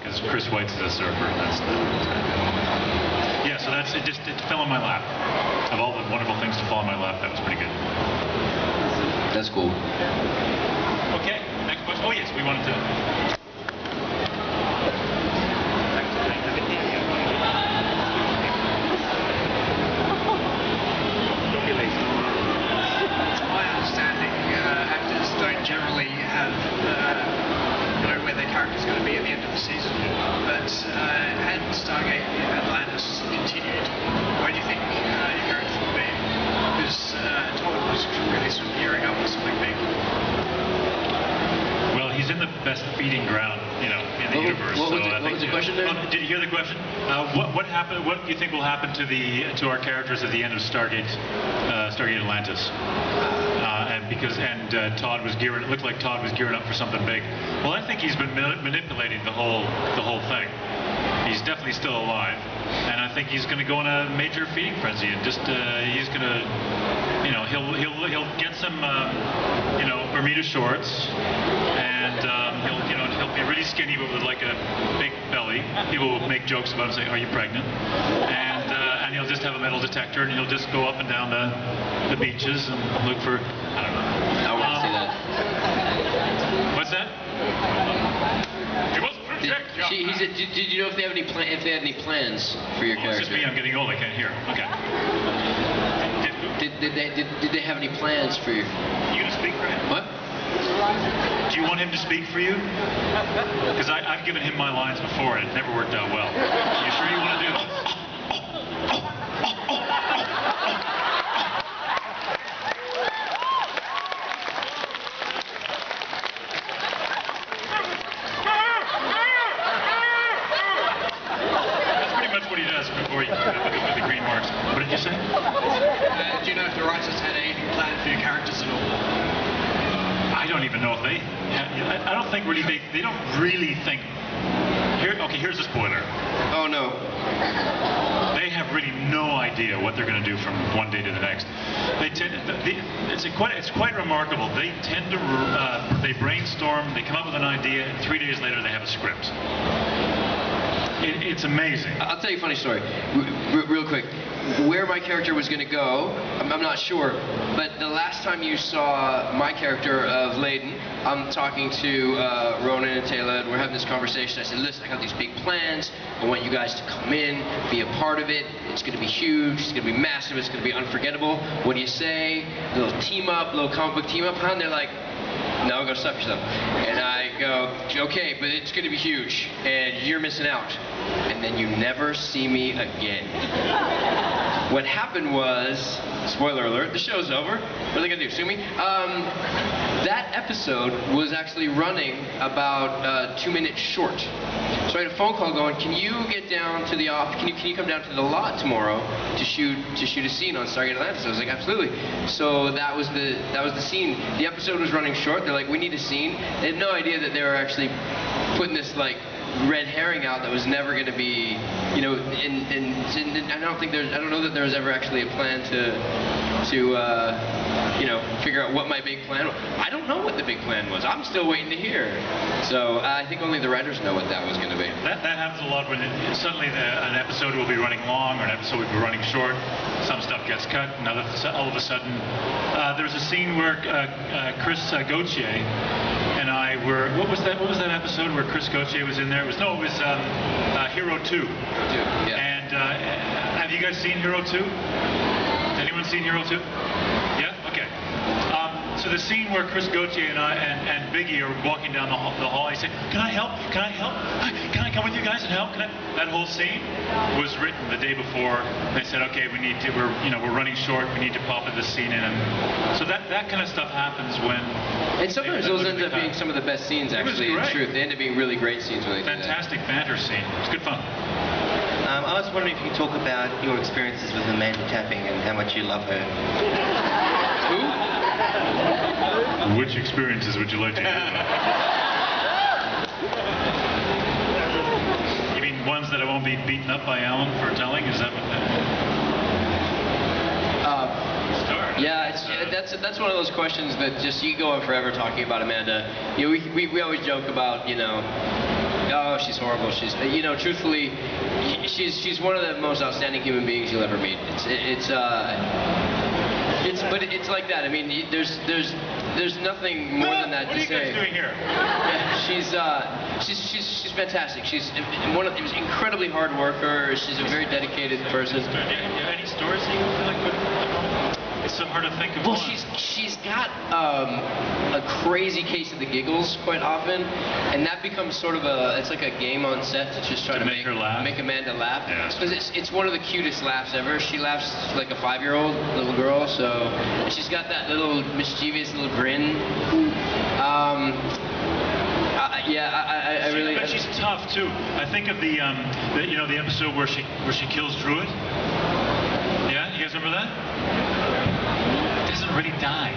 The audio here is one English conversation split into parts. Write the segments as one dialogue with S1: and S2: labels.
S1: because Chris White's is a surfer. That's the... Yeah, so that's it. It fell in my lap. Of all the wonderful things to fall in my lap, that was pretty good.
S2: That's cool.
S1: Okay, next question. Oh yes, we wanted to...
S3: My understanding, actors don't generally have know where their character's going to be at the end of the season. But had Stargate Atlantis continued, where do you think your character would be? Because Todd was really sort of gearing up for something big.
S1: Well, he's in the best feeding ground, you know, in the universe.
S2: What was the question there?
S1: Did you hear the question? What happened? What do you think will happen to our characters at the end of Stargate Atlantis? And Todd was gearing. It looked like Todd was gearing up for something big. Well, I think he's been manipulating the whole thing. He's definitely still alive, and I think he's going to go in a major feeding frenzy, and just he's going to, you know, he'll get some, you know, Bermuda shorts, and he'll be really skinny but with like a big belly. People will make jokes about him, saying, "Are you pregnant?" And he'll just have a metal detector, and he'll just go up and down the beaches and look for, I don't know.
S2: I want to see that.
S1: What's that? It was
S2: Did you know if they have any if they had any plans for your character?
S1: It's just me. I'm getting old. I can't hear. Okay.
S2: Did they have any plans for you?
S1: You gonna speak for him?
S2: What?
S1: Do you want him to speak for you? Because I've given him my lines before and it never worked out well. You sure you want to do this? What he does before you with the green marks. What did you say?
S3: Do you know if the writers had anything planned for your characters at all?
S1: I don't even know if they. I don't think really they don't really think. Here's a spoiler.
S2: Oh no.
S1: They have really no idea what they're going to do from one day to the next. It's quite remarkable. They tend to they brainstorm, they come up with an idea, and 3 days later they have a script. It's amazing.
S2: I'll tell you a funny story, real quick. Where my character was going to go, I'm not sure, but the last time you saw my character of Layden, I'm talking to Ronan and Taylor, and we're having this conversation. I said, listen, I got these big plans. I want you guys to come in, be a part of it. It's going to be huge. It's going to be massive. It's going to be unforgettable. What do you say? A little team up, little comic book team up, huh? And they're like, no, go stuff yourself. And I go, okay, but it's going to be huge, and you're missing out. And then you never see me again. What happened was, spoiler alert, the show's over. What are they going to do, sue me? That episode was actually running about 2 minutes short. So I had a phone call going, can you get down to the office, can you come down to the lot tomorrow to shoot a scene on Stargate Atlantis? I was like, absolutely. So that was the scene. The episode was running short. They're like, we need a scene. They had no idea that they were actually putting this like red herring out that was never going to be, you know, and I don't know that there was ever actually a plan to you know, figure out what my big plan was. I don't know what the big plan was. I'm still waiting to hear. So I think only the writers know what that was going to be.
S1: That happens a lot when suddenly an episode will be running long or an episode will be running short. Some stuff gets cut, and all of a sudden, there's a scene where Chris Gauthier and I were, what was that episode where Chris Gauthier was in there? It was Hero 2.
S2: Yeah.
S1: And have you guys seen Hero 2? Has anyone seen Hero 2? Yeah? Okay. So the scene where Chris Gauthier and I and Biggie are walking down the hall, he said, "Can I help? Can I help? Can I come with you guys and help?" That whole scene was written the day before. They said, "Okay, we're running short. We need to pop this scene in." And so that kind of stuff happens when.
S2: And sometimes those end up being some of the best scenes. Actually, in truth, they end up being really great scenes when they do that.
S1: Fantastic banter scene. It's good fun.
S4: I was wondering if you could talk about your experiences with Amanda Tapping and how much you love her.
S2: Who?
S1: Which experiences would you like to hear about? You mean ones that I won't be beaten up by Alan for telling? Is that what that?
S2: Yeah, that's one of those questions that just you go on forever talking about Amanda. You know, we always joke about, you know, Oh, she's horrible. She's, you know, truthfully, she's one of the most outstanding human beings you'll ever meet. But it's like that. I mean, there's nothing more than that to say.
S1: What are you guys doing here?
S2: Yeah, she's fantastic. She's incredibly hard worker. She's a very dedicated person.
S1: Do you have any stories that you feel like would... It's so hard to think of
S2: Well,
S1: one.
S2: she's got a crazy case of the giggles quite often, and that becomes sort of it's like a game on set to just try to
S1: make her laugh.
S2: make Amanda laugh.
S1: Yeah.
S2: Because it's one of the cutest laughs ever. She laughs like a 5-year-old little girl, so and she's got that little mischievous little grin. I really.
S1: But she's tough too. I think of the episode where she kills Druid. Yeah, you guys remember that? Doesn't really die.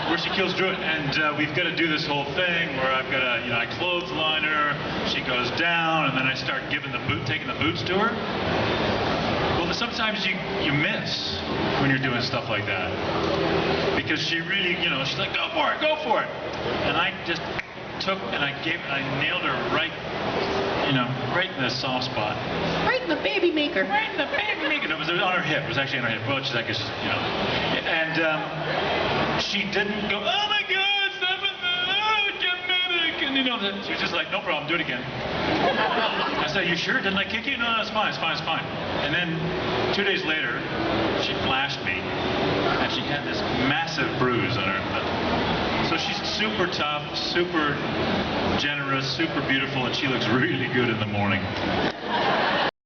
S1: Where she kills Druid, and we've got to do this whole thing where I've got to, I clothesline her, she goes down, and then I start taking the boots to her. Well, sometimes you miss when you're doing stuff like that. Because she really, she's like, go for it. And I just took and I nailed her right in the soft spot.
S2: Right in the baby maker.
S1: Right in the baby maker. No, it was on her hip. It was actually on her hip. Well, I guess, And she didn't go, oh my God, stop it, get medic. And, she was just like, no problem, do it again. I said, you sure? Didn't I kick you? No, it's fine. And then 2 days later, she flashed me, and she had this massive bruise on her. So she's super tough, super generous, super beautiful, and she looks really good in the morning.